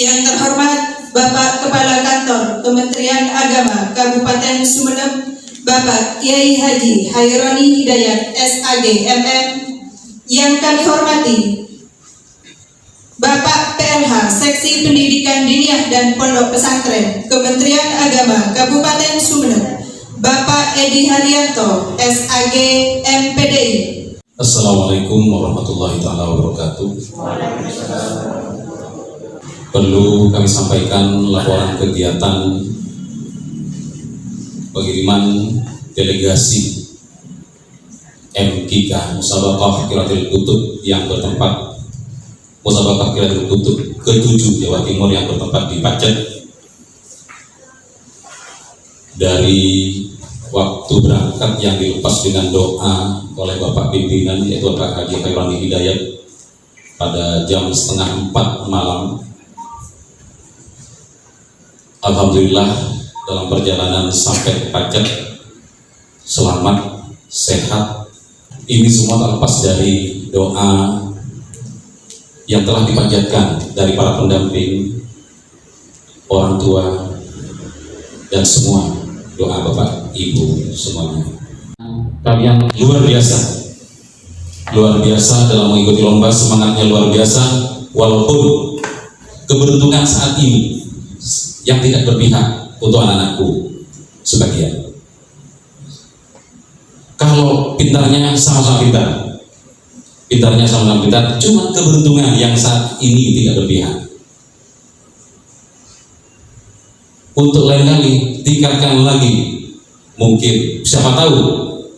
Yang terhormat Bapak Kepala Kantor Kementerian Agama Kabupaten Sumeneb, Bapak Kiai Haji Haironi Hidayat SAG MM. Yang kami hormati Bapak PLH Seksi Pendidikan Diniyah dan Pondok Pesantren Kementerian Agama Kabupaten Sumeneb, Bapak Edi Haryanto SAG MPDI. Assalamualaikum warahmatullahi wabarakatuh. Perlu kami sampaikan laporan kegiatan pengiriman delegasi MKK Musabaqah Qiraatul Kutub yang bertempat Musabaqah Qiraatul Kutub ke-7 Jawa Timur yang bertempat di Pacet. Dari waktu berangkat yang dilepas dengan doa oleh Bapak pimpinan, yaitu Bapak Haji Haironi Hidayat, pada jam 3:30 malam. Alhamdulillah dalam perjalanan sampai Pacet selamat, sehat. Ini semua terlepas dari doa yang telah dipanjatkan dari para pendamping, orang tua, dan semua doa Bapak Ibu semuanya. Kalian luar biasa dalam mengikuti lomba, semangatnya luar biasa, walaupun keberuntungan saat ini yang tidak berpihak untuk anak-anakku sebagian. Kalau pintarnya sama-sama pintar, cuma keberuntungan yang saat ini tidak berpihak. Untuk lain kali tingkatkan lagi, mungkin siapa tahu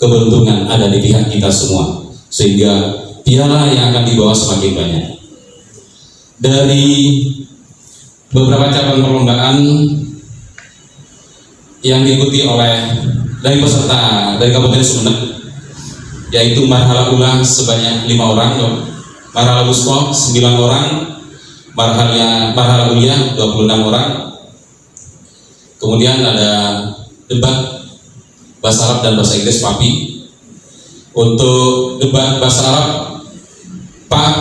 keberuntungan ada di pihak kita semua, sehingga piala yang akan dibawa semakin banyak. Dari beberapa cabang perlombaan yang diikuti oleh dari peserta dari Kabupaten Sumeneb, yaitu marhala ula sebanyak 5 orang, marhala wusqa 9 orang, marhala ulia 26 orang. Kemudian ada debat bahasa Arab dan bahasa Inggris PAPI. Untuk debat bahasa Arab, Pak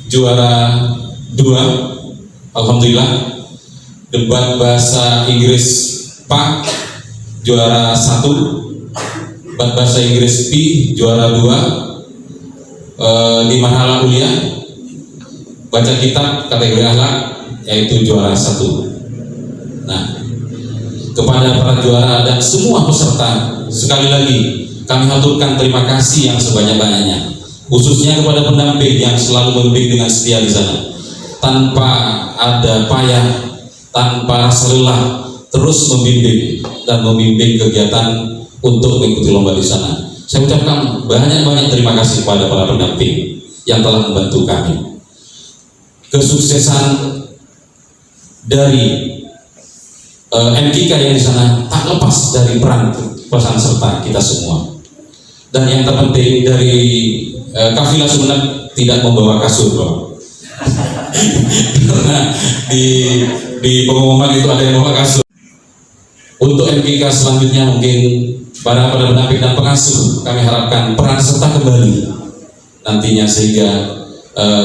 juara 2, alhamdulillah. Debat bahasa Inggris Pak juara 1, debat bahasa Inggris P juara 2, di marhala ulia baca kitab kategori akhlak yaitu juara 1. Nah, kepada para juara dan semua peserta, sekali lagi kami haturkan terima kasih yang sebanyak-banyaknya, khususnya kepada pendamping yang selalu membimbing dengan setia di sana, tanpa ada payah, tanpa rasa lelah, terus membimbing kegiatan untuk mengikuti lomba di sana. Saya ucapkan banyak-banyak terima kasih kepada para pendamping yang telah membantu kami. Kesuksesan dari MKK yang di sana tak lepas dari peran pesan serta kita semua. Dan yang terpenting dari kafilah Sumeneb tidak membawa kasur, Bro. Karena di pengumuman itu ada yang membawa kasur. Untuk MKK selanjutnya mungkin para pendamping dan pengasuh kami harapkan peran serta kembali nantinya, sehingga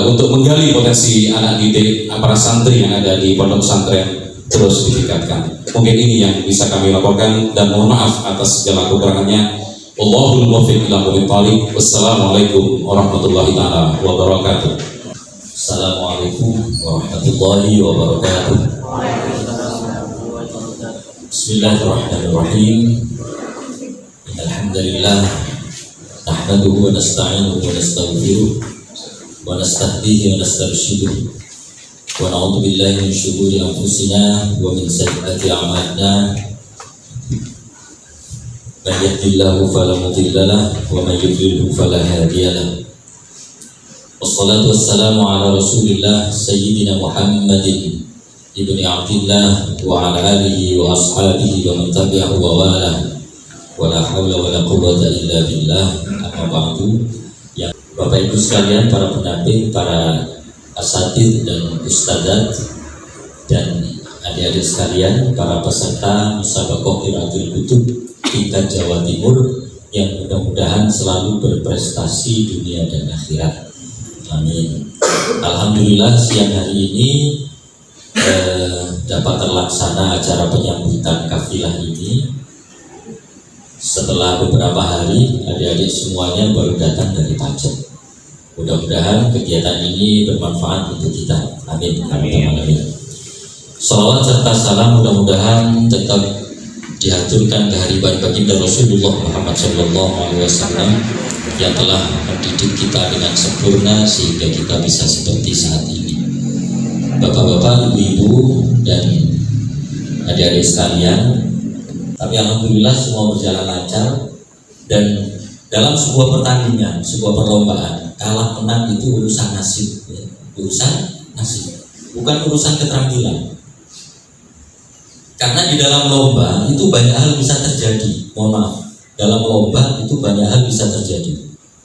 untuk menggali potensi anak didik para santri yang ada di pondok pesantren terus ditingkatkan. Mungkin ini yang bisa kami laporkan, dan mohon maaf atas segala kekurangannya. Wallahul muwaffiq ila aqwamit thoriq. Wassalamualaikum warahmatullahi taala wabarakatuh. Assalamualaikum warahmatullahi wabarakatuh. Bismillahirrahmanirrahim. Alhamdulillah nahmaduhu wa nasta'inuhu wa nastaghfiruh wa nastahdihi wa nastarshiduh wa na'udzu billahi min shururi anfusina wa min sayyiati a'malina. Man yahdihillahu fala mudilla lahu wa man yudlilhu fala hadiya lahu. Wassalatu wassalamu ala Rasulillah Sayyidina Muhammadin ibni Abdillah wa ala alihi wa ashabihi wa man tabi'ahu wa walah. Wala haula wala quwwata illa billah. Amma ba'du. Yang Bapak Ibu sekalian, para pendamping, para asatidz dan ustadzat, dan adik-adik sekalian, para peserta Musabaqah Qiraatul Kutub tingkat Jawa Timur, yang mudah-mudahan selalu berprestasi dunia dan akhirat. Amin. Alhamdulillah siang hari ini dapat terlaksana acara penyambutan kafilah ini setelah beberapa hari adik-adik semuanya baru datang dari Pacet. Mudah-mudahan kegiatan ini bermanfaat untuk kita. Amin. Amin. Salawat serta salam mudah-mudahan tetap dihaturkan kehadiran baginda Rasulullah Muhammad SAW yang telah mendidik kita dengan sempurna sehingga kita bisa seperti saat ini. Bapak-bapak, ibu-ibu, dan adik-adik sekalian, tapi alhamdulillah semua berjalan lancar. Dan dalam sebuah pertandingan, sebuah perlombaan, kalah menang itu urusan nasib, ya. Urusan nasib, bukan urusan keterampilan. Karena di dalam lomba itu banyak hal bisa terjadi. Mohon maaf, dalam lomba itu banyak hal bisa terjadi.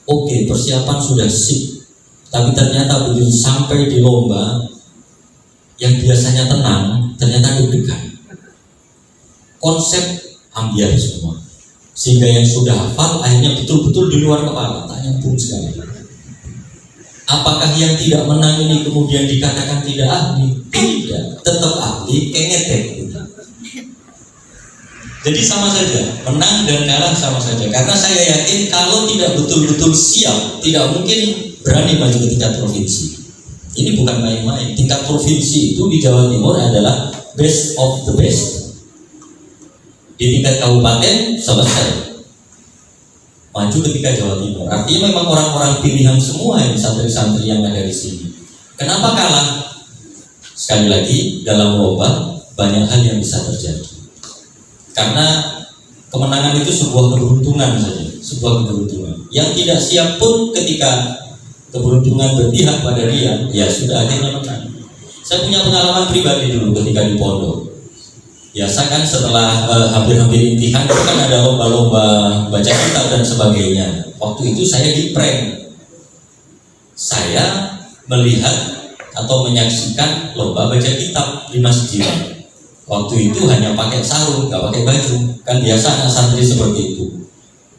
Oke, persiapan sudah sip, tapi ternyata begitu sampai di lomba yang biasanya tenang, ternyata deg-degan. Konsep ambiar semua, sehingga yang sudah hafal akhirnya betul-betul di luar kepala, tak nyambung sekali. Apakah yang tidak menang ini kemudian dikatakan tidak ahli? Tidak, tetap ahli, kengetek. Jadi sama saja, menang dan kalah sama saja. Karena saya yakin kalau tidak betul-betul siap, tidak mungkin berani maju ke tingkat provinsi. Ini bukan main-main. Tingkat provinsi itu di Jawa Timur adalah best of the best. Di tingkat kabupaten selesai, maju ketika Jawa Timur. Artinya memang orang-orang pilihan semua yang santri-santri yang ada di sini. Kenapa kalah? Sekali lagi, dalam lomba banyak hal yang bisa terjadi. Karena kemenangan itu sebuah keberuntungan saja, sebuah keberuntungan. Yang tidak siap pun ketika keberuntungan berpihak pada dia, ya sudah akhirnya menang. Saya punya pengalaman pribadi dulu ketika di pondok. Biasa kan setelah hampir-hampir imtihan itu kan ada lomba-lomba baca kitab dan sebagainya. Waktu itu saya di prank. Saya melihat atau menyaksikan lomba baca kitab di masjid. Waktu itu hanya pakai sarung, nggak pakai baju. Kan biasa anak santri seperti itu.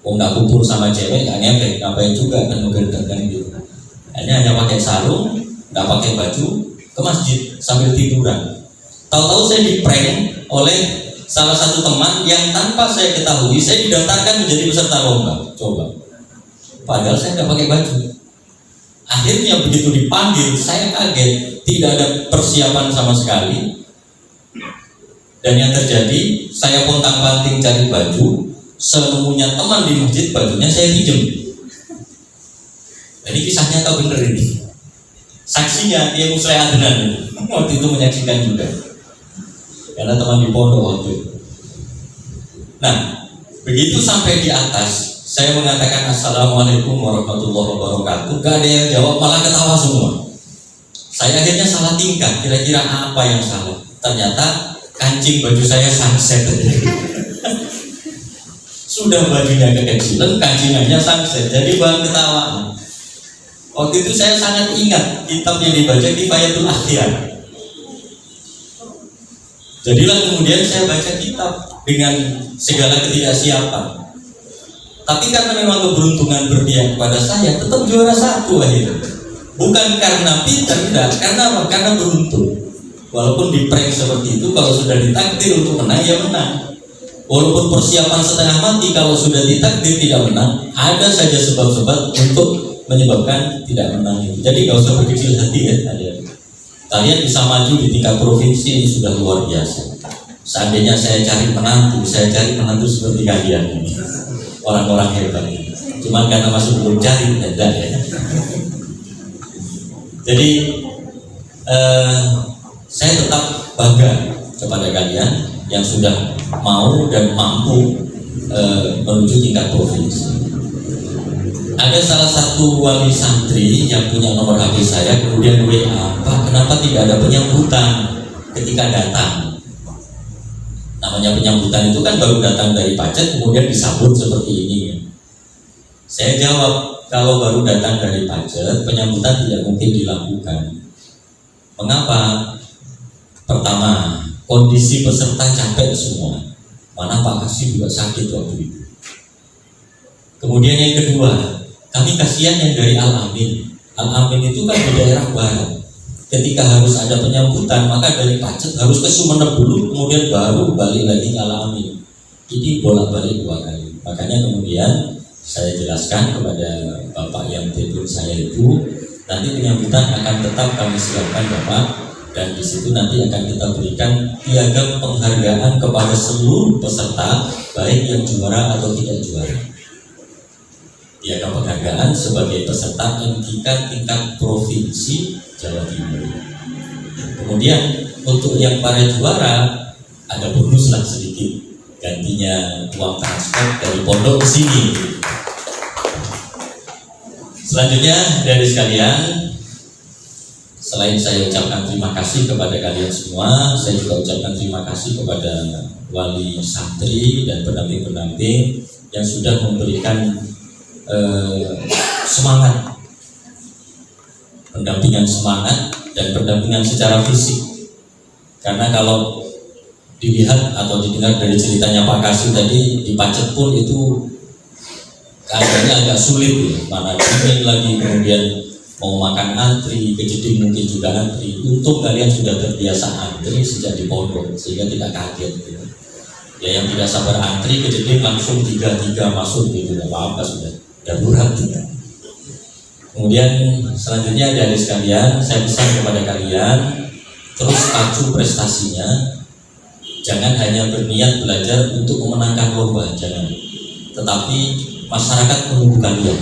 Nggak kumpul sama cewek, nggak ngepek, ngapain juga kan menggendangkan gitu. Hanya pakai sarung, nggak pakai baju, ke masjid sambil tiduran. Tahu-tahu saya di-prank oleh salah satu teman yang tanpa saya ketahui saya didaftarkan menjadi peserta lomba. Coba, padahal saya nggak pakai baju. Akhirnya begitu dipanggil, saya kaget, tidak ada persiapan sama sekali. Dan yang terjadi, saya pontang-panting cari baju, semuanya teman di masjid bajunya saya pinjam. Ini kisah nyata bener ini. Saksinya dia Muslim Adnan waktu itu menyaksikan juga. Karena teman di pondok waktu itu. Nah, begitu sampai di atas, saya mengatakan Assalamualaikum warahmatullahi wabarakatuh. Gak ada yang jawab, malah ketawa semua. Saya akhirnya salah tingkah, kira-kira apa yang salah? Ternyata kancing baju saya sunset. Sudah bajunya kekecilan, kancingannya sunset, jadi bahan ketawaan. Waktu itu saya sangat ingat kitabnya dibaca Kifayatul Akhyar. Jadilah kemudian saya baca kitab dengan segala ketidaksiapan. Tapi karena memang keberuntungan berpihak kepada saya, tetap juara satu akhirnya. Bukan karena pintar, tidak, karena apa? Karena beruntung. Walaupun di prank seperti itu, kalau sudah ditakdir untuk menang, ya menang. Walaupun persiapan setengah mati, kalau sudah ditakdir tidak menang, ada saja sebab-sebab untuk menyebabkan tidak menang itu. Jadi gak usah berkecil hati ya. Kalian bisa maju di tingkat provinsi ini sudah luar biasa. Seandainya saya cari menantu seperti kalian ini, orang-orang hebat ini. Cuman karena masih belum cari, tidak ya. Jadi saya tetap bangga kepada kalian yang sudah mau dan mampu menuju tingkat provinsi. Ada salah satu wali santri yang punya nomor HP saya, kemudian WA, Pak, kenapa tidak ada penyambutan ketika datang? Namanya penyambutan itu kan baru datang dari Pacet, kemudian disambut seperti ini. Saya jawab, kalau baru datang dari Pacet, penyambutan tidak mungkin dilakukan. Mengapa? Pertama, kondisi peserta capek semua. Mana Pak Kasih juga sakit waktu itu. Kemudian yang kedua, kami kasihan yang dari Al-Amin. Al-Amin itu kan di daerah barat. ketika harus ada penyambutan, maka dari Pacet harus ke Sumeneb dulu, kemudian baru balik lagi ke Al-Amin. Ini bolak-balik 2 kali. Makanya kemudian saya jelaskan kepada Bapak yang telepon saya itu, nanti penyambutan akan tetap kami siapkan Bapak, dan di situ nanti akan kita berikan piagam penghargaan kepada seluruh peserta, baik yang juara atau tidak juara. Piagam penghargaan sebagai peserta MTK tingkat provinsi Jawa Timur. Kemudian untuk yang para juara ada bonus lah sedikit, gantinya uang transport dari pondok ke sini. Selanjutnya dari sekalian, selain saya ucapkan terima kasih kepada kalian semua, saya juga ucapkan terima kasih kepada wali santri dan pendamping-pendamping yang sudah memberikan semangat, pendampingan semangat dan pendampingan secara fisik. Karena kalau dilihat atau didengar dari ceritanya Pak Kasih tadi, di Pacet pun itu keadaannya agak sulit ya, mana dingin lagi, kemudian mau makan antri, ke Jeding mungkin juga antri. Untung kalian sudah terbiasa antri sejak di pondok sehingga tidak kaget gitu. Ya yang tidak sabar antri ke Jeding langsung 3-3 masuk gitu, tidak apa-apa, sudah darurat gitu. Kemudian selanjutnya dari sekalian, saya pesan kepada kalian terus pacu prestasinya, jangan hanya berniat belajar untuk memenangkan lomba, jangan, tetapi masyarakat menunggu kalian.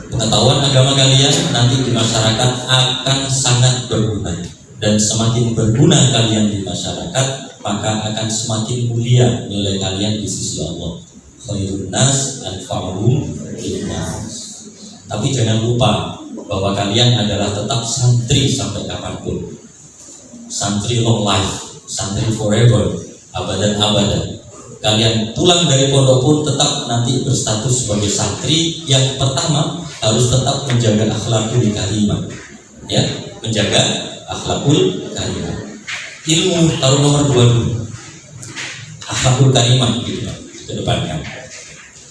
Pengetahuan agama kalian nanti di masyarakat akan sangat berguna, dan semakin berguna kalian di masyarakat, maka akan semakin mulia nilai kalian di sisi Allah. Khairun nas anfa'uhum linnas. Tapi jangan lupa bahwa kalian adalah tetap santri sampai kapanpun. Santri long life, santri forever, abadan-abadan. Kalian pulang dari pondok pun tetap nanti berstatus sebagai santri yang pertama harus tetap menjaga akhlakul karimah, ya, menjaga akhlakul karimah. Ilmu taruh nomor 2 dulu, akhlakul karimah gitu ke depannya.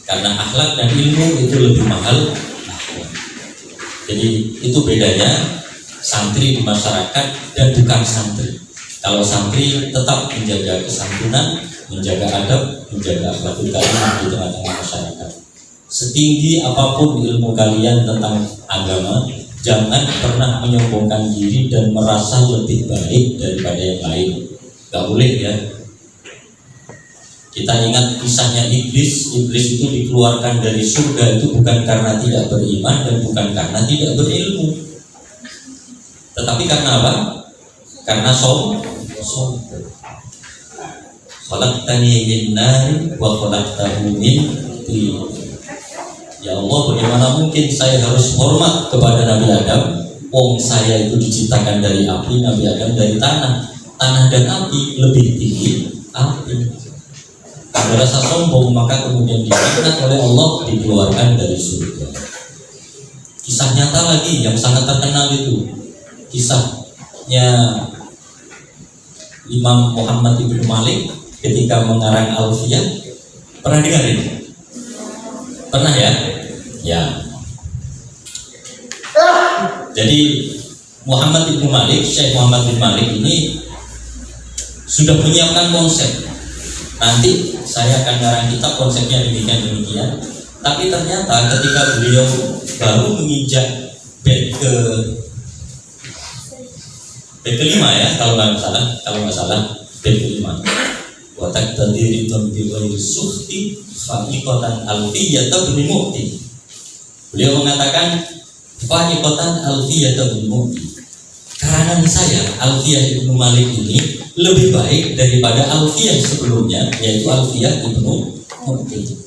Karena akhlak dan ilmu itu lebih mahal akhlak. Jadi itu bedanya santri di masyarakat dan bukan santri. Kalau santri tetap menjaga kesantunan, menjaga adab, menjaga akhlakul karimah di tengah-tengah masyarakat. Setinggi apapun ilmu kalian tentang agama, jangan pernah menyombongkan diri dan merasa lebih baik daripada yang lain. Gak boleh ya. Kita ingat kisahnya Iblis. Iblis itu dikeluarkan dari surga itu bukan karena tidak beriman dan bukan karena tidak berilmu, tetapi karena apa? Karena sombong. Khalaqtani min nar wa khalaqtahu min tin. Ya Allah, bagaimana mungkin saya harus hormat kepada Nabi Adam? Wong saya itu diciptakan dari api, Nabi Adam dari tanah. Tanah dan api lebih tinggi api. Ada rasa sombong, maka kemudian dilaknat oleh Allah, dikeluarkan dari surga. Kisah nyata lagi yang sangat terkenal itu, kisahnya Imam Muhammad Ibn Malik ketika mengarang Alfiyah. Pernah dengar ini? Pernah ya? Ya. Jadi Muhammad Ibn Malik, Syekh Muhammad Ibn Malik ini sudah menyiapkan konsep. Nanti saya akan ngarang kitab konsepnya demikian. Tapi ternyata ketika beliau baru menginjak bait kelima ya, kalau nggak salah bait kelima. Watak tadiri tambiqai suhti fa'iqatan alfiyata bin mu'ti. Beliau mengatakan fa'iqatan alfiyata bin mu'ti. Karangan saya Alfiyah Ibnu Malik ini lebih baik daripada Alfiyah sebelumnya, yaitu Alfiyah Ibnu Mu'ti.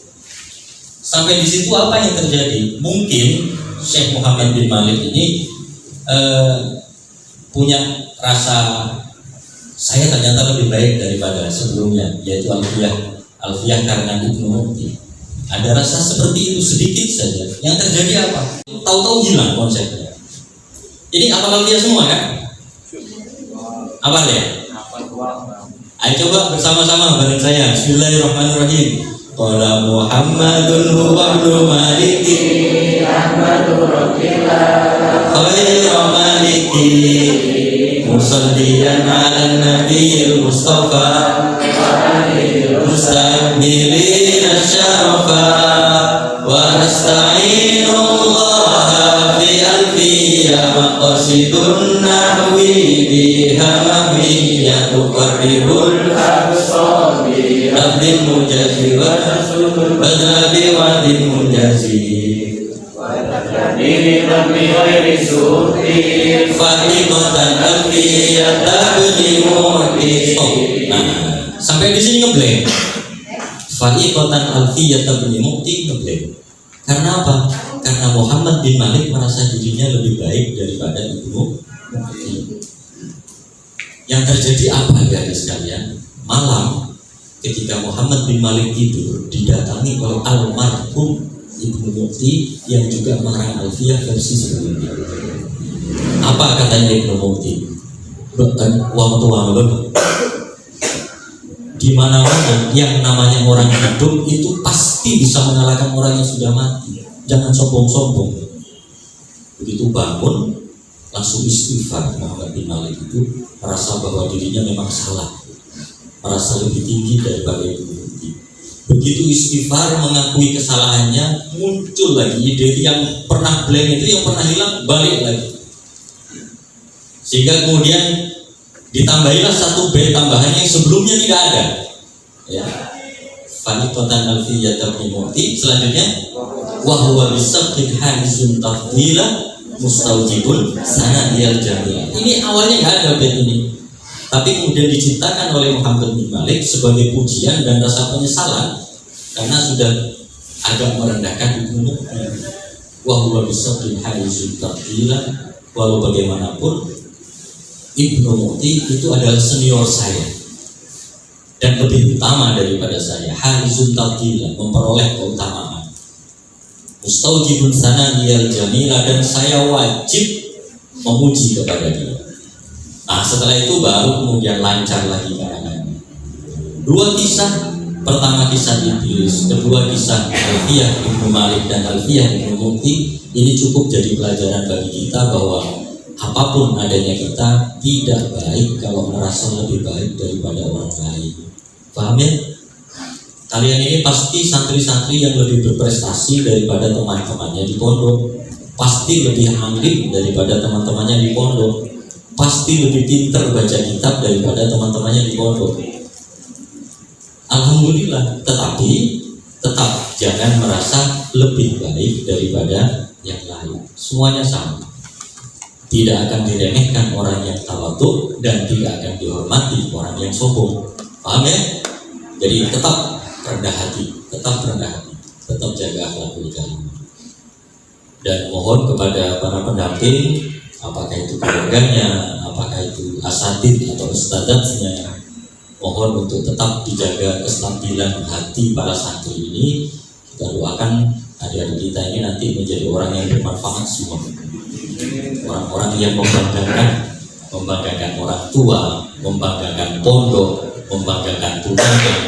Sampai di situ apa yang terjadi? Mungkin Syekh Muhammad bin Malik ini punya rasa saya ternyata lebih baik daripada sebelumnya, yaitu Alfiyah karena Ibnu Mu'ti. Ada rasa seperti itu sedikit saja. Yang terjadi apa? Tahu-tahu hilang konsepnya. Ini apa Alfiyah semua kan? Apa ya? Ayo coba bersama-sama bareng saya. Bismillahirrahmanirrahim. Qala Muhammadun huwa ibnu Malikin khairu maliki musalliyan ala nabiyil mustafa mustamilin asyafa wa nasta'inullah fi alfiyya maqasidun nahwi biha mahmiyya tuqarribul absari abdin mujazi wa badlabi wadin mujazi Fatimatan alfiyata bni mu'ti. Nah, sampai di sini ngeblank. Fatimatan alfiyata bni mu'ti ngeblank. Karena apa? Karena Muhammad bin Malik merasa dirinya lebih baik daripada Ibnu Mu'ti. Yang terjadi apa guys sekalian? Malam ketika Muhammad bin Malik tidur didatangi oleh almarhum Ibnu Mu'ti yang juga mengarang Alfiyah versi sebelumnya. Apa katanya Ibnu Mu'ti? Wong tua belum. Di mana-mana yang namanya orang hidup itu pasti bisa mengalahkan orang yang sudah mati. Jangan sombong-sombong. Begitu bangun langsung istighfar. Muhammad bin Malik itu merasa bahwa dirinya memang salah, merasa lebih tinggi daripada Ibnu Mu'ti. Begitu istighfar mengakui kesalahannya, muncul lagi ide yang pernah blank itu, yang pernah hilang, balik lagi. Sehingga kemudian ditambahilah satu bait tambahan yang sebelumnya tidak ada. Ya. Fa'iqatan alfiyata bin Mu'ti. Selanjutnya wa huwa bisabqid hadisun tafdila mustawjibun sanadiyal jami'ah. Ini awalnya nggak ada bait ini. Tapi kemudian diciptakan oleh Muhammad bin Malik sebagai pujian dan rasa penyesalan karena sudah agak merendahkan Ibnu Mu'ti. Wa huwa bisabqid hadisun tafdila. Walau bagaimanapun Ibnu Mu'ti itu adalah senior saya dan lebih utama daripada saya. Harisun tafdila, memperoleh keutamaan. Mustawjibun sanadiyal jamila, dan saya wajib memuji kepada dia. Nah, setelah itu baru kemudian lancar lagi karangannya. Dua kisah, pertama kisah Iblis, kedua kisah Alfiyah Ibnu Malik dan Alfiyah Ibnu Mu'ti, ini cukup jadi pelajaran bagi kita bahwa apapun adanya kita tidak baik kalau merasa lebih baik daripada orang lain. Paham ya? Kalian ini pasti santri-santri yang lebih berprestasi daripada teman-temannya di pondok, pasti lebih alim daripada teman-temannya di pondok, pasti lebih pintar baca kitab daripada teman-temannya di pondok. Alhamdulillah, tetapi tetap jangan merasa lebih baik daripada yang lain. Semuanya sama. Tidak akan diremehkan orang yang tawadhu dan tidak akan dihormati orang yang sombong. Paham ya? Jadi tetap rendah hati, tetap jaga akhlakul karimah. Dan mohon kepada para pendamping, apakah itu keluarganya, apakah itu asatid atau ustadznya, mohon untuk tetap dijaga kestabilan hati para santri ini. Kita doakan adik-adik kita ini nanti menjadi orang yang bermanfaat semua. Orang-orang yang membanggakan orang tua, membanggakan pondok, membanggakan tunangan,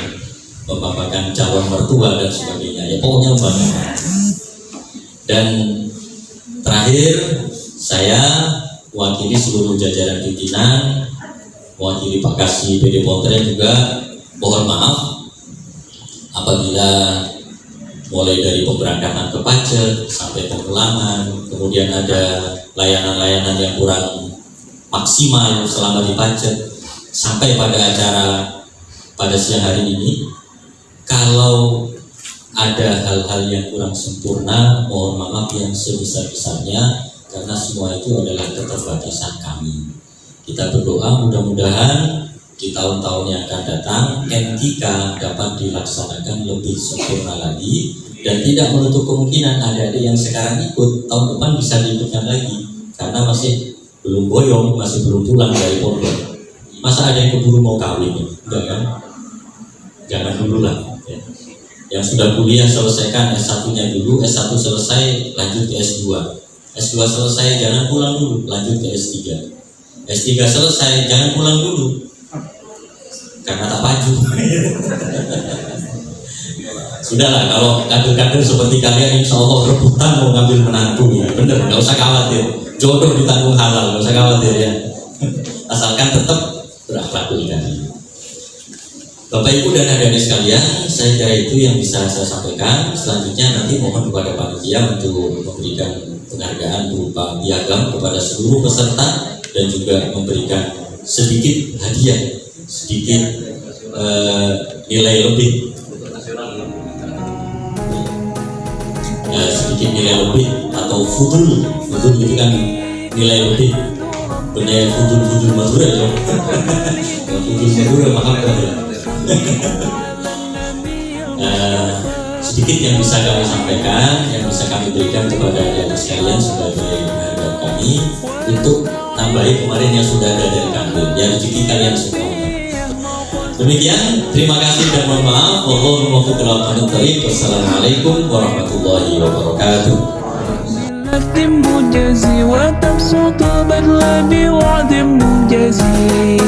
membanggakan calon mertua dan sebagainya. Ya pokoknya membanggakan. Dan terakhir saya mewakili seluruh jajaran pimpinan, mewakili Pak Kasih PD Pontren juga mohon maaf apabila mulai dari pemberangkatan ke Pacet sampai pemulangan, kemudian ada layanan-layanan yang kurang maksimal selama di Pacet, sampai pada acara pada siang hari ini. Kalau ada hal-hal yang kurang sempurna, mohon maaf yang sebesar-besarnya, karena semua itu adalah keterbatasan kami. Kita berdoa mudah-mudahan di tahun-tahun yang akan datang etika dapat dilaksanakan lebih sempurna lagi, dan tidak menutup kemungkinan adik-adik yang sekarang ikut tahun depan bisa diikutkan lagi, karena masih belum boyong, masih belum pulang dari pondok. Masa ada yang keburu mau kawin? Enggak kan? Jangan dulu lah ya. Yang sudah kuliah selesaikan S1-nya dulu, S1 selesai lanjut ke S2, S2 selesai jangan pulang dulu, lanjut ke S3, S3 selesai jangan pulang dulu karena tak maju. Udahlah, kalau kader-kader seperti kalian insya Allah rebutan mau ngambil menantu ya, bener, nggak usah khawatir. Jodoh ditanggung halal, nggak usah khawatir ya. Asalkan tetap berakhlak mulia. Bapak Ibu dan adik-adik sekalian, saya kira itu yang bisa saya sampaikan. Selanjutnya nanti mohon kepada panitia untuk memberikan penghargaan berupa piagam kepada seluruh peserta dan juga memberikan sedikit hadiah, sedikit nilai lebih. Sedikit nilai lebih atau fudul itu kan nilai lebih, benar fudul Madura ya. Fudul Madura mahal kan ya. Sedikit yang bisa kami sampaikan, yang bisa kami berikan kepada adik sekalian sebagai penghargaan kami untuk nambahi kemarin yang sudah ada dari kami, ya rezeki kalian semua. Demikian, terima kasih dan mohon maaf. Wassalamualaikum warahmatullahi wabarakatuh. مجازي وتبسط بذل بوعد مجازي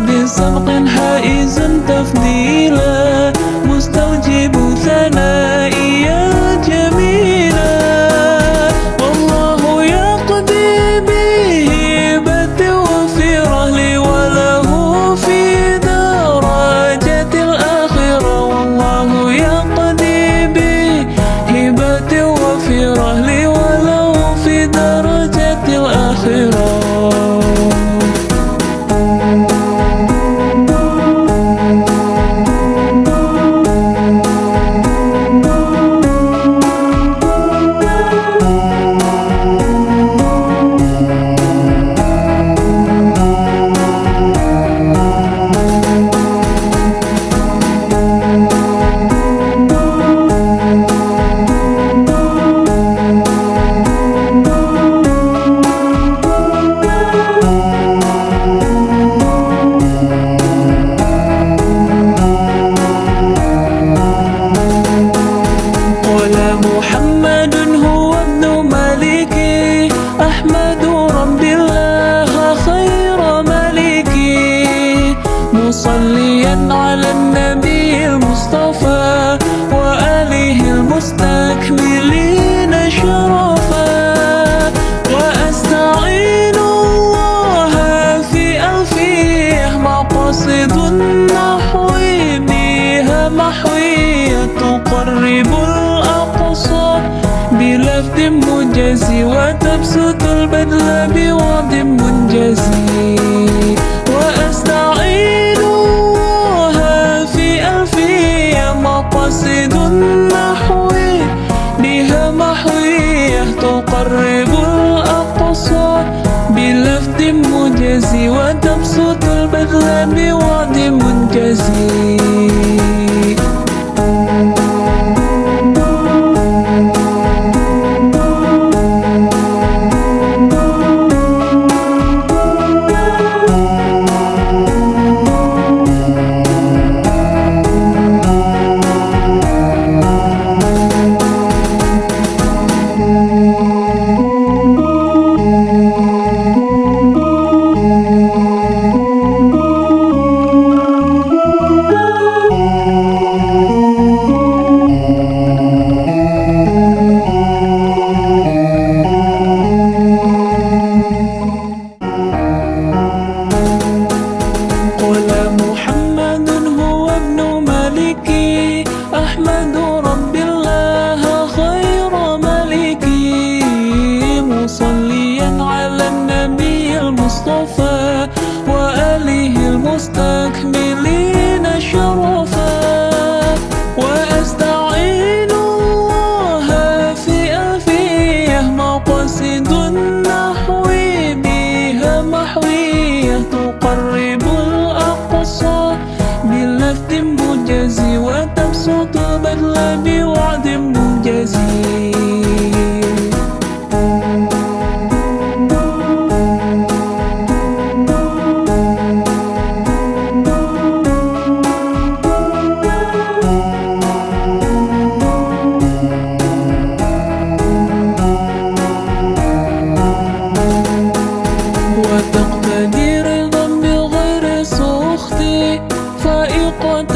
بسبق حائز تفضيلا مستوجب ثنائي يا جميلا والله يقضي بهبة وفره لي وله في درجة الآخرة والله يقضي بهبة وفره لي وله في درجة الآخرة مصليا على النبي المصطفى وآله المستكملين شرفا وأستعين الله في ألفيه مقاصد النحو بها محوية تقرب الأقصى بلفظ مجازي وتبسط البذل بوعد منجزي وأستعين الله في ألفية مقاصد النحو بها محوية تقرب الأقصى بلفظ مجازي وتبسط البذل بوعد منجزي فائقة